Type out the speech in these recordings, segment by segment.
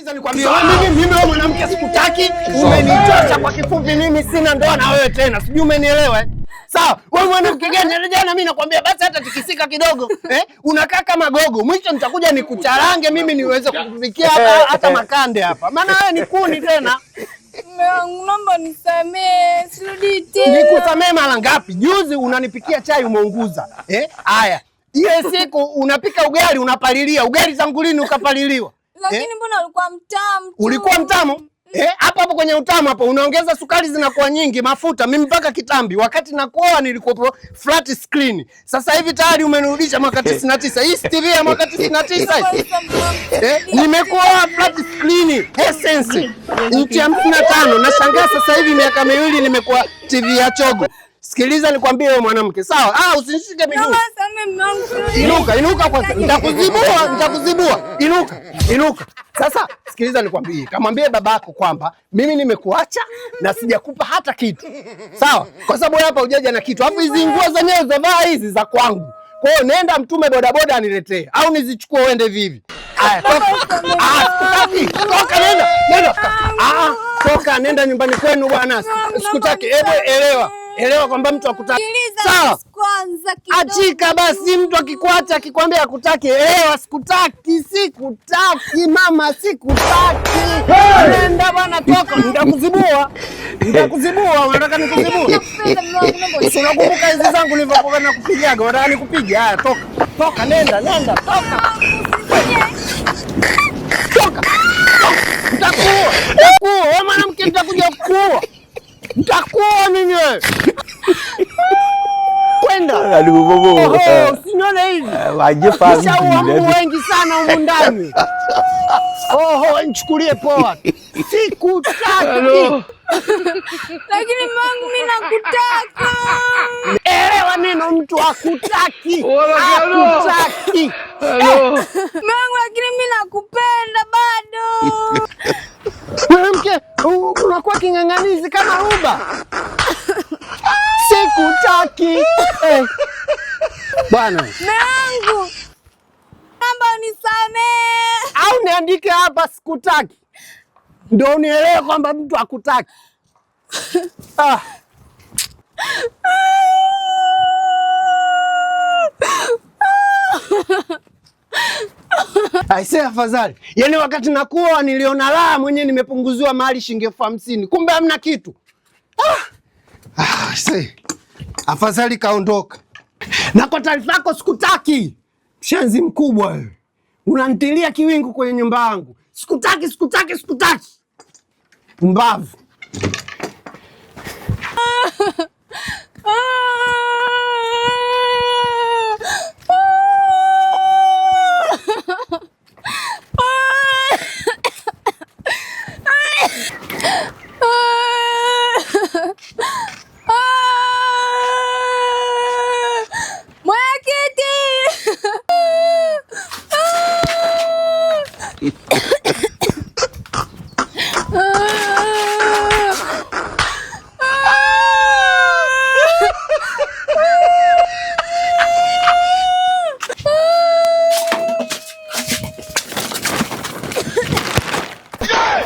Sikiliza nikwambie, mimi wewe mwanamke sikutaki, umenichosha kwa kifupi, mimi sina ndoa na wewe tena. Sijui umenielewa? Sawa, wewe mwanamke gani? Jana mimi nakwambia basi hata tikisika kidogo, unakaa kama gogo. Mwisho nitakuja nikucharange mimi niweze kukufikia hata makande hapa. Maana wewe ni kuni tena. Naomba nisamee, sirudi tena. Nikusamee mara ngapi? Juzi unanipikia chai umeunguza. Haya. Ile siku unapika ugali unapalilia. Ugali zangu lini ukapaliliwa? Lakini mbona ulikuwa mtamu? Ulikuwa mtamu? Hapo hapo kwenye utamu hapo unaongeza sukari zinakuwa nyingi, mafuta. Mimi mpaka kitambi wakati nakuoa nilikuwa flat screen. Sasa hivi tayari umenirudisha mwaka 99. Hii TV ya mwaka 99. Nimekuoa flat screen Essence inchi 55. Nashangaa sasa hivi miaka miwili nimekuwa TV ya chogo. Sikiliza nikwambie wewe mwanamke, sawa? Usinishike miguu. Inuka kwanza. Nitakuzibua. Inuka. Sasa sikiliza nikwambie, kamwambie babako kwamba mimi nimekuacha na sijakupa hata kitu. Sawa? Kwa sababu hapa hujaja na kitu. Alafu hizi nguo zenyewe zavaa hizi za kwangu. Kwa hiyo nenda mtume bodaboda aniletee au nizichukue uende vivi. Haya, toka. Toka nenda. Toka nenda nyumbani kwenu bwana. Sikutaki. Elewa kwamba mtu akutaki. Sawa? Achika basi, mtu akikuacha akikwambia akutaki, elewa sikutaki mama, sikutaki. Nenda bwana, toka, nitakuzibua. Unataka nikuzibue? Unakumbuka hizi zangu nilivyokuwa nakupigaga, unataka nikupige? Haya, toka, nenda, toka. Nitakuua. Wewe mwanamke nitakuja kukuua. Nitakuua mimi wewe. Kwenda. Usione hivi. Nishaua wengi sana humu ndani. Nichukulie poa. Sikutaki. Lakini mangu mimi nakutaka. Elewa neno, mtu hakutaki. Mangu, lakini mimi nakupenda bado. Mwanamke, unakuwa king'ang'anizi kama ruba. Sikutaki. Bwana. Mangu, naomba unisamee. Au niandike hapa sikutaki. Ndio unielewe kwamba mtu hakutaki. Aisee, afadhali. Yaani wakati nakuoa niliona raha mwenyewe, nimepunguziwa mahali shilingi 50,000. Kumbe hamna kitu. Aisee. Afadhali kaondoka. Na kwa taarifa yako sikutaki. Shenzi mkubwa wewe. Unanitilia kiwingu kwenye nyumba yangu. Sikutaki. Mbavu.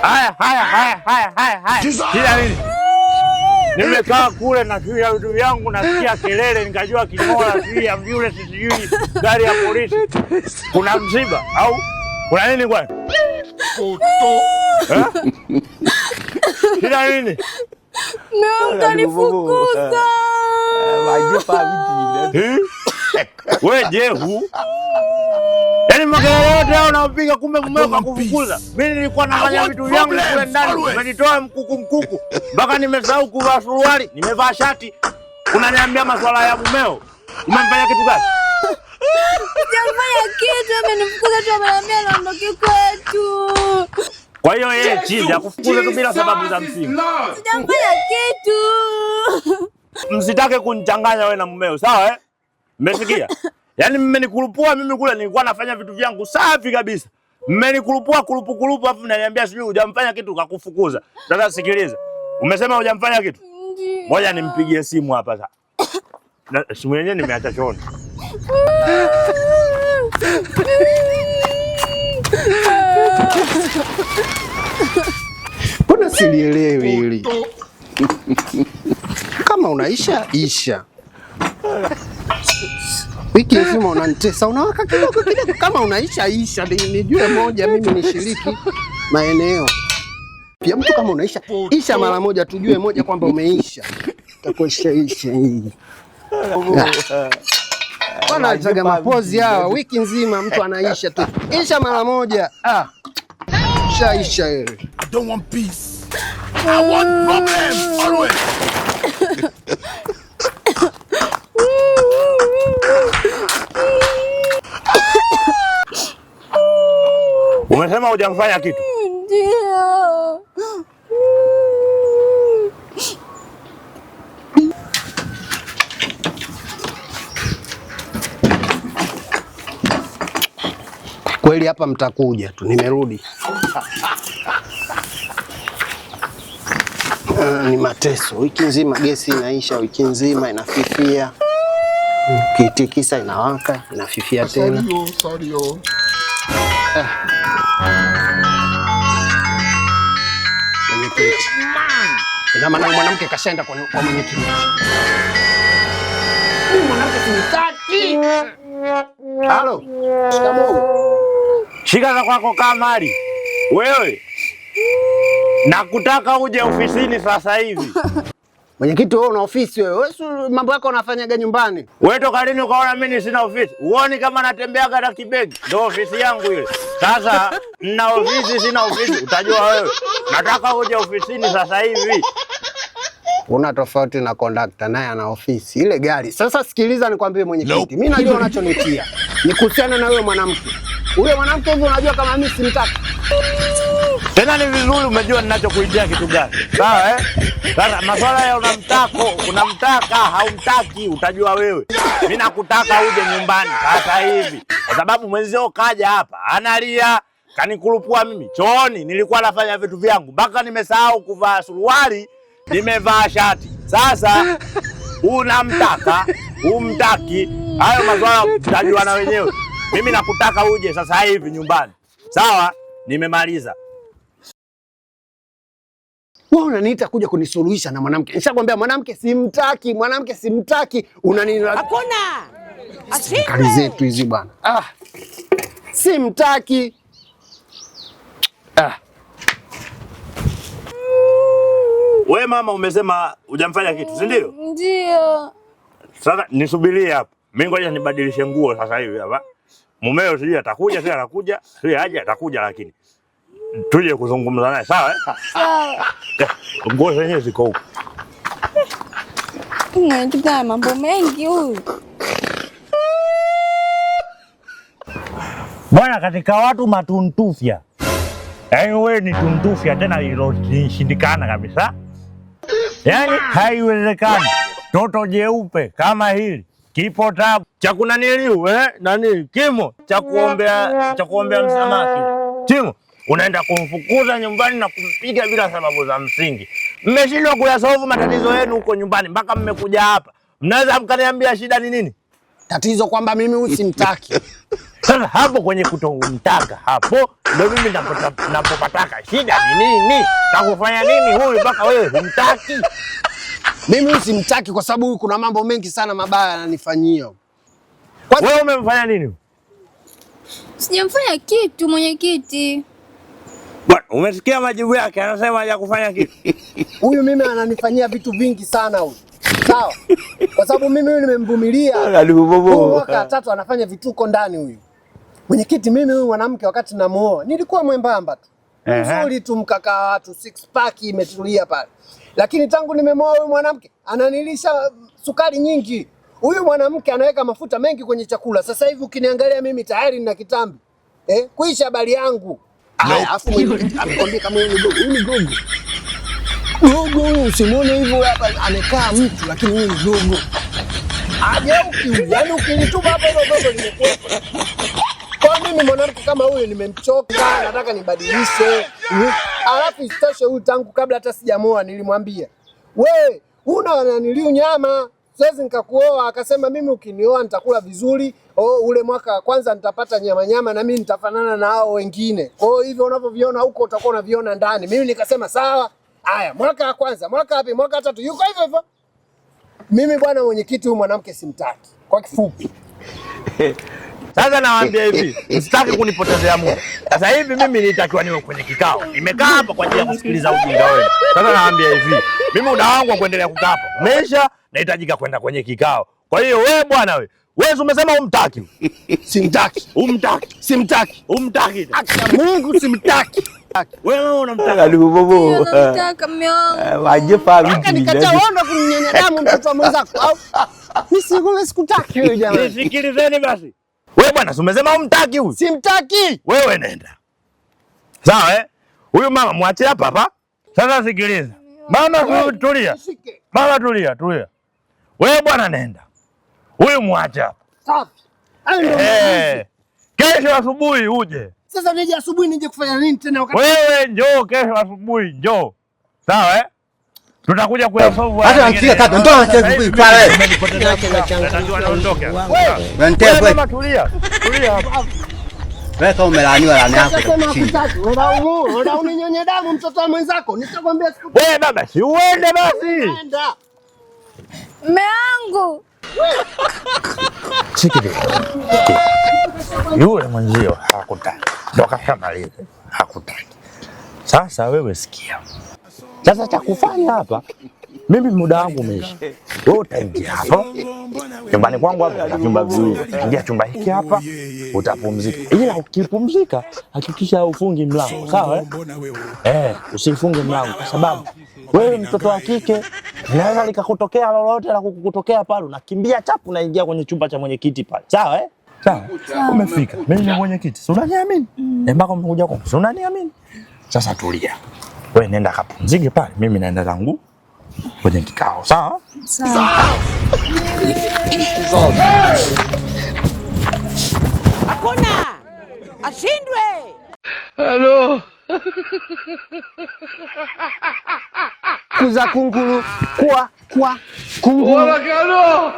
Haya. Kila nini? Nimekaa kule na kia vitu vyangu, nasikia kelele, nikajua kimola sijui ambulance sijui gari ya polisi. Kuna msiba au kuna nini kwani? Kila nini? Utanifukuza. Wewe jehu. Yaani makelele yote hao unaopiga kumbe mumeo kakufukuza. Mimi nilikuwa nafanya vitu vyangu kule ndani, umenitoa mkuku. Mpaka nimesahau kuvaa suruali, nimevaa shati. Unaniambia masuala ya mumeo. Umemfanya kitu gani? Sijafanya kitu, amenifukuza tu, ameniambia naondoke kwetu. Kwa hiyo yeye chizi akufukuza tu bila sababu za msingi. Sijafanya kitu. Msitake kunichanganya wewe na mumeo, sawa? Mmesikia? Yaani mmenikulupua mimi kule nilikuwa nafanya vitu vyangu safi kabisa. Mmenikulupua kulupu afu mnaniambia sijui hujamfanya kitu kakufukuza. Sasa sikiliza. Umesema hujamfanya kitu? Ngoja nimpigie simu hapa sasa. Na simu yenyewe nimeacha chooni. Mbona silielewi hili? Kama unaisha isha. Wiki nzima unanitesa, unawaka kidogo kidogo. Kama unaisha isha, nijue moja mimi nishiriki maeneo. Pia mtu kama unaisha isha mara moja, tujue moja kwamba umeisha. Utakuisha isha hii. Wanazaga mapozi hawa, wiki nzima mtu anaisha tu. Isha mara moja. Isha ile. I don't want peace. I want problems always. Umesema hujamfanya kitu? Ndio. Kweli hapa mtakuja tu, nimerudi. Ni mateso, wiki nzima gesi inaisha, wiki nzima inafifia. Kitikisa inawaka, inafifia tena. Sorry. Mwenyekiti. Ina maana mwanamke kashaenda kwa mwenyekiti. Mimi mwanamke simtaki. Halo. Shika za kwako kamari. Wewe. Nakutaka uje ofisini sasa hivi. Mwenyekiti, wewe una ofisi wewe? Wewe mambo yako unafanyaga nyumbani? Wewe toka lini ukaona mimi sina ofisi? Uone kama natembeaga na kibegi. Ndio ofisi yangu ile. Sasa nina ofisi sina ofisi, utajua wewe. Nataka uje ofisini sasa hivi. Una tofauti na kondakta, naye ana ofisi. Ile gari. Sasa sikiliza nikwambie mwenyekiti. Mimi najua unachonitia. Ni kuhusiana na wewe mwanamke. Huyo mwanamke hivi unajua kama mimi simtaki. Tena ni vizuri umejua ninachokuitia kitu gani. Sawa Sasa masuala ya unamtaka, haumtaki utajua wewe. Mimi nakutaka uje nyumbani sasa hivi. Kwa sababu mwenzio kaja hapa, analia, kanikulupua mimi chooni, nilikuwa nafanya vitu vyangu mpaka nimesahau kuvaa suruali, nimevaa shati. Sasa unamtaka, humtaki, hayo masuala utajua na wenyewe. Mimi nakutaka uje sasa hivi nyumbani. Sawa? Nimemaliza. Wewe unaniita kuja kunisuluhisha na mwanamke. Nishakwambia mwanamke simtaki. Hakuna. Kali zetu hizi bwana. Simtaki. Wewe mama umesema hujamfanya kitu, si ndio? Ndio. Sasa nisubirie hapa. Mimi ngoja nibadilishe nguo sasa hivi hapa. Mumeo sijui atakuja, sio anakuja, sio aje atakuja lakini tuje kuzungumza naye, sawa Sawa. Nguo zenyewe ziko huko. Tunataka mambo mengi huyu. Bwana, katika watu matuntufya. Yaani wewe ni tuntufya tena ilishindikana kabisa. Yaani haiwezekani. Toto jeupe kama hili kipo tabu cha kunaniliu nani kimo cha kuombea msamaki. Timo unaenda kumfukuza nyumbani na kumpiga bila sababu za msingi. Mmeshindwa kuyasolve matatizo yenu huko nyumbani mpaka mmekuja hapa. Mnaweza mkaniambia shida ni nini? Tatizo kwamba mimi usimtaki. Sasa hapo kwenye kutomtaka hapo ndio mimi napopataka. Shida ni nini? Takufanya nini huyu mpaka wewe humtaki? Mimi usimtaki kwa sababu huyu kuna mambo mengi sana mabaya ananifanyia. Wewe umemfanya nini? Sijamfanya kitu mwenyekiti. Bwana, umesikia majibu yake, anasema hajakufanya kitu. Huyu mimi ananifanyia vitu vingi sana huyu. Sawa? Kwa sababu mimi huyu nimemvumilia. Mwaka 3 anafanya vituko ndani huyu. Mwenyekiti, mimi huyu mwanamke wakati namuoa nilikuwa mwembamba tu. Mzuri tu mkaka watu 6 pack imetulia pale. Lakini tangu nimemoa huyu mwanamke ananilisha sukari nyingi. Huyu mwanamke anaweka mafuta mengi kwenye chakula. Sasa hivi ukiniangalia mimi tayari nina kitambi. Kuisha habari yangu. Afu amekwambia kama huyu ni gogo. Gogo huyu usimuone hivyo hapa amekaa mtu lakini huyu ni gogo. Ajauki, yaani ukinituma hapa hilo gogo limekuwepo. Kwa mimi mwanamke kama huyu nimemchoka, nataka nibadilishe. Alafu isitoshe huyu tangu kabla hata sijamoa nilimwambia, "Wewe, unaniliu nyama, siwezi nikakuoa. Akasema mimi ukinioa nitakula vizuri, ule mwaka wa kwanza nitapata nyama na mimi nitafanana na hao wengine. Kwa hiyo hivyo unavyoviona huko utakuwa unaviona ndani. Mimi nikasema sawa. Haya, mwaka wa kwanza, mwaka wa pili, mwaka wa tatu yuko hivyo hivyo. Mimi bwana mwenyekiti, huyu mwanamke simtaki. Kwa kifupi. Sasa nawaambia hivi, msitaki kunipotezea muda. Sasa hivi mimi nilitakiwa niwe kwenye kikao. Nimekaa hapa kwa ajili ya kusikiliza ujinga wenu. Sasa nawaambia hivi, mimi muda wangu wa kuendelea kukaa hapa umeisha, nahitajika kwenda kwenye kikao. Kwa hiyo wewe bwana wewe umesema umtaki. Simtaki. Umtaki. Simtaki. Umtaki. Mungu simtaki. Wewe unamtaka. Namtaka mume wangu. Wajepa vipi? Nikataona kunyonya damu mtoto mwenzako au? Mimi sikutaki wewe jamani. Nisikilizeni basi. Wewe bwana umesema umtaki huyu. Simtaki. Wewe nenda. Sawa Huyu mama muache hapa hapa. Sasa sikiliza. Mama tulia. Mama tulia. Wewe bwana nenda. Huyu muache hapa. Safi. Kesho asubuhi uje. Sasa nije asubuhi nije kufanya nini tena wakati? Wewe njoo kesho asubuhi njoo. Sawa Tutakuja kuyasolve. Hata antia kaka, ndio anacheza asubuhi pale. Najua naondoka. Wewe mama tulia. Tulia hapa. Wewe kama umelaaniwa laani yako. Sema hakutaki. Wewe uninyonye damu mtoto wa mwenzako. Nitakwambia siku. Wewe baba, si uende basi. Nenda. Mume wangu. Chiki. Yule mwenzio hakutaki. Ndio kashamaliza. Hakutaki. Sasa wewe sikia. Sasa cha kufanya hapa, mimi muda wangu umeisha. Wewe utaingia hapo. Chumbani kwangu hapa kuna vyumba viwili. Ingia chumba hiki hapa, utapumzika. Ila ukipumzika, hakikisha ufungi mlango, sawa usifunge mlango kwa sababu wewe mtoto wa kike, naweza likakutokea lolote la kukutokea pale, unakimbia chapu unaingia kwenye chumba cha mwenyekiti pale. Sawa Sawa. Umefika. Mimi ni mwenyekiti. Si unaniamini? Mpaka umekuja kwangu. Si unaniamini? Sasa tulia. Wewe nenda kapumzike pale, mimi naenda zangu kwenye kikao. Sawa? Sawa. Hakuna ashindwe. Hello. Kuza kunguru kwa kunguru. Hello.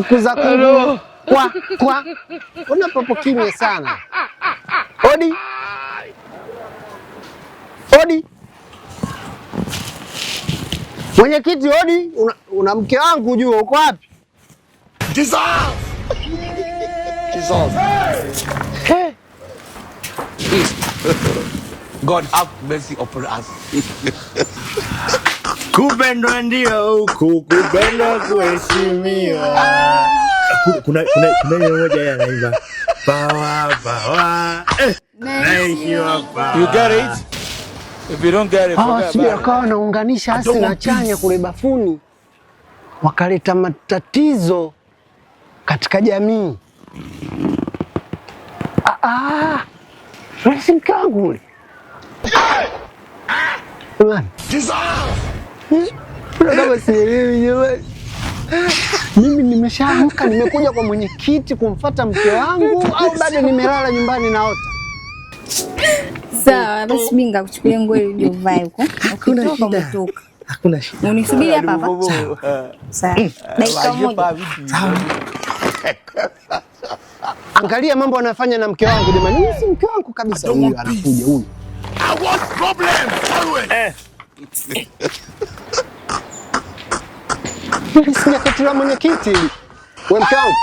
Kuza kunguru kwa. Unapopo kimya sana. Odi. Mwenyekiti odi, una mke wangu jua uko wapi? God have mercy upon us. Kupendwa ndio huku, kupendwa kuheshimiwa. Kuna mmoja yeye anaimba pawa. You get it? If you don't get it, forget about it. Wakawa wanaunganisha hasi na chanya kule bafuni, wakaleta matatizo katika jamii. Rasi mkangu ule. Kama sielewi jamani. Mimi nimeshaamka nimekuja kwa mwenyekiti kumfuata mke wangu au bado nimelala nyumbani naota? Sawa, basi mimi ngakuchukulia nguo ile uje uvae huko. Hakuna shida. Hakuna shida. Unisubiri hapa hapa. Sawa. Dakika moja. Sawa. Angalia mambo anayofanya na mke wangu jamani. Mimi si mke wangu kabisa, huyu anakuja huyu. I want problems always. Mimi sija katila mwenyekiti. Wewe mke wangu.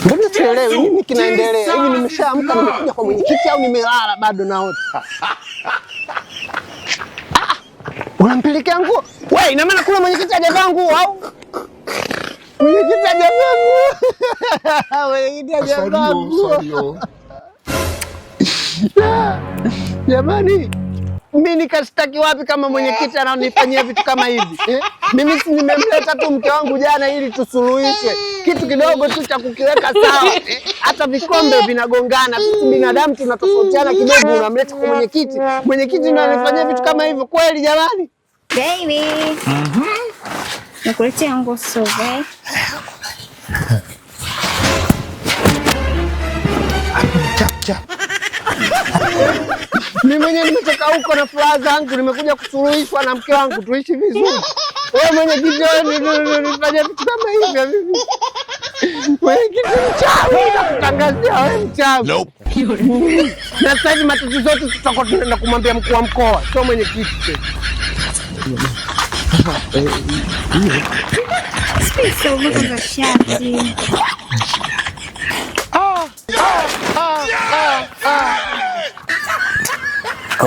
Mbona sielewi nini kinaendelea? Hivi nimeshaamka nimekuja kwa mwenyekiti au nimelala bado naota? Unampelekea nguo? Wewe ina maana kula mwenyekiti hajavaa nguo au? Mwenyekiti hajavaa nguo. Mwenyekiti hajavaa nguo. Jamani, mimi nikashtaki wapi kama mwenyekiti ananifanyia vitu kama hivi? Mimi si nimemleta tu mke wangu jana ili tusuluhishe kitu kidogo tu cha kukiweka sawa. Hata vikombe vinagongana, sisi binadamu tunatofautiana kidogo, unamleta kwa mwenyekiti. Mwenyekiti ndiye ananifanyia vitu kama hivyo kweli jamani? Baby. Nakuletea nguo sobe. Chap. Mimi mwenyewe nimetoka huko na furaha zangu, nimekuja kusuluhishwa na mke wangu tuishi vizuri. Wewe mwenyekiti unifanya vitu kama hivi mimi. Mwenyekiti mchawi, nakutangazia wewe mchawi. Nope. Na sasa hivi matatizo yote tutakuwa tunaenda kumwambia mkuu wa mkoa, sio mwenyekiti. Sio mko shati.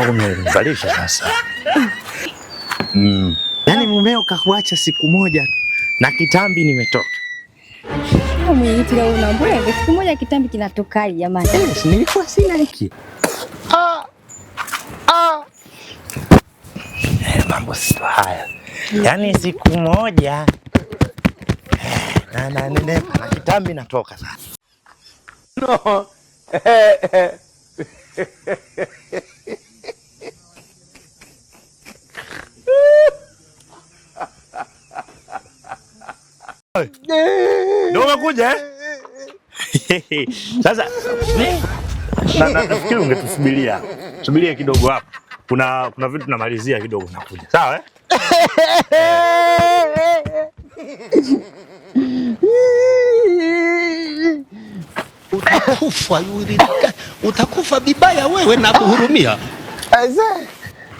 Umenivalisha sasa. Yaani mumeo kakuacha siku moja na kitambi nimetoka. Mwenyekiti leo unaambia siku moja kitambi kinatoka jamani. Nilikuwa sina hiki. Mambo sio haya. Yaani siku moja na kitambi natoka sasa. No. Ndio umekuja sasa. Nafikiri ungetusubiria. Subiria kidogo hapo. Kuna vitu tunamalizia kidogo nakuja. Sawa Utakufa bibaya wewe na kuhurumia.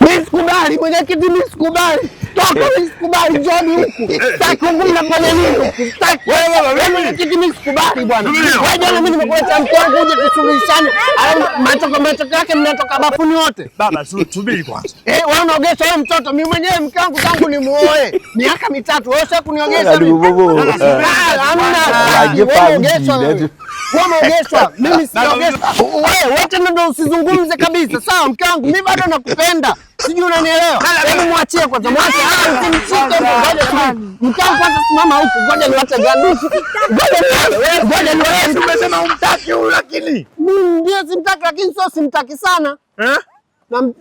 Mimi sikubali mwenyekiti, mimi sikubali. Toka mimi sikubali, njoni huku. Sitaki mnafanya nini? Sitaki. Wewe mwenyekiti, mimi sikubali bwana. Wewe jana mimi nimekuletea mke wangu uje tusuluhishane. Macho yake mnatoka bafuni wote. baba, subiri kwanza. Wewe unaogesha wewe mtoto, mimi mwenyewe mke wangu tangu nimuoe miaka 3. Wewe sasa kuniogesha mimi. Wewe unaogeshwa, mimi siogeshwa. Wewe wote ndio usizungumze kabisa. Sawa mke wangu, mimi bado nakupenda. Sijui unanielewa. Hebu muachie kwanza. Mwache. Usimshike ngoja tu. Mke wangu kwanza simama huko. Ngoja niwache gandusi. Ngoja niwache. Tumesema umtaki huyu lakini. Mimi ndio simtaki lakini sio simtaki sana.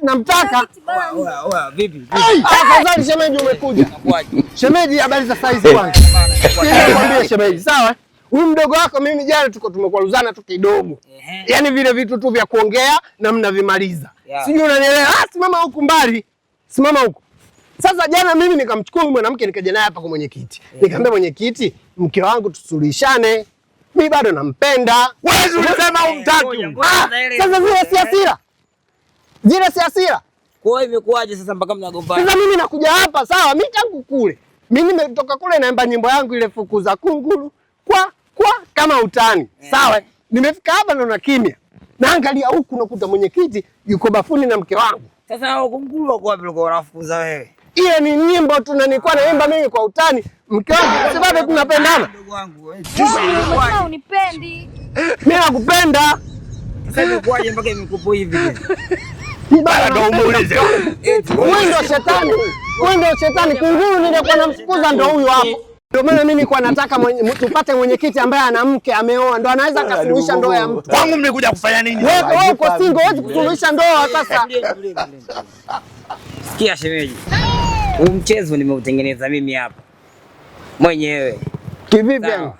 Namtaka. Vipi? Afadhali shemeji umekuja. Shemeji, habari za saizi kwanza. Nikwambie shemeji, sawa? Huyu mdogo wako mimi jana tumekwaruzana tu kidogo. Yaani vile vitu tu vya kuongea na mnavimaliza. Sijui unanielewa. Simama huku mbali. Simama huku. Sasa jana mimi nikamchukua huyu mwanamke nikaja naye hapa kwa mwenyekiti. Nikamwambia mwenyekiti, mke wangu tusuluhishane. Mimi bado nampenda. Wewe unasema umtaki. Sasa zile si hasira. Zile si hasira. Kwa hiyo imekuaje sasa mpaka mnagombana? Sasa mimi nakuja hapa sawa, mimi tangu kule. Mimi nimetoka kule naimba nyimbo yangu ile fukuza kunguru kwa kama utani. Sawa? Nimefika hapa na kimya. Naangalia huku nakuta mwenyekiti yuko bafuni na mke wangu. Sasa hao kunguru wako wapi ulikuwa unafukuza wewe? Ile ni nyimbo tu na nilikuwa naimba mimi kwa utani. Mke wangu si bado tunapendana. Ndugu wangu wewe. Wewe unipendi. Mimi nakupenda. Sasa imekuaje mpaka imekupo hivi? Bado ndo umuulize. Wewe ndio shetani. Wewe ndio shetani. Kunguru nilikuwa namfukuza ndo huyu hapo. Ndio maana mimi nilikuwa nataka tupate mwenyekiti ambaye ana mke ameoa, ndo anaweza kusuluhisha ndoa ya mtu. Kwangu mmekuja kufanya nini? Wewe uko single, huwezi kusuluhisha ndoa sasa. Sikia shemeji. Huu mchezo nimeutengeneza mimi hapa mwenyewe. Kivipi yani?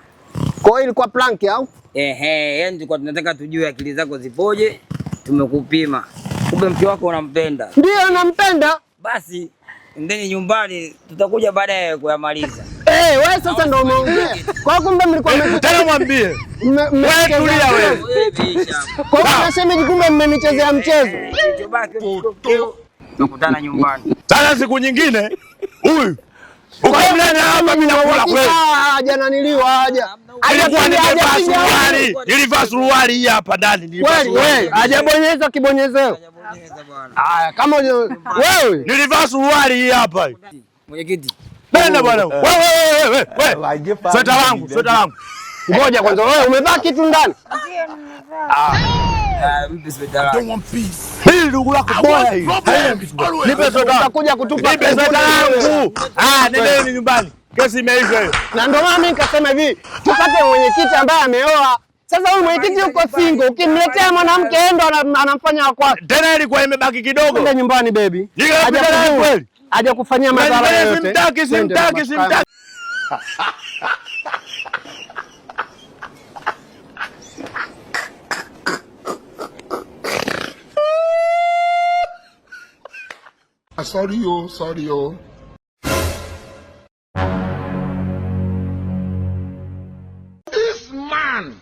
Kwa hiyo ilikuwa plank au? Yani tulikuwa tunataka tujue akili zako zipoje, tumekupima. Kumbe mke wako unampenda. Ndio nampenda. Basi ndeni nyumbani tutakuja baadaye kuyamaliza. Wewe sasa ndio umeongea. Kwa hiyo kumbe mlikuwa tena mwambie. Wewe tulia wewe. Kwa hiyo nasema kumbe mmenichezea mchezo. Tukutana nyumbani. Sasa siku nyingine huyu ukamleta hapa mimi nakula kweli. Jana niliwa haja. Nilivaa suruali hii hapa ndani. Kweli wewe hajabonyeza kibonyezeo. Haya kama wewe nilivaa suruali hii hapa. Mwenyekiti. Nenda bwana. Wewe. Sweta langu. Ngoja kwanza wewe umevaa kitu ndani? Mpe sweta langu. Hili ndugu lako bora hili. Nipe sweta. Utakuja kutupa. Nipe sweta langu. Nendeni nyumbani. Kesi imeisha hiyo. Na ndio maana mimi nikasema hivi, tupate mwenyekiti ambaye ameoa. Sasa huyu mwenyekiti yuko single, ukimletea mwanamke endo anamfanya kwake. Tena ilikuwa imebaki kidogo. Nenda nyumbani baby. Haja kufanyia madhara yote. Simtaki. sorry yo, sorry yo. This man.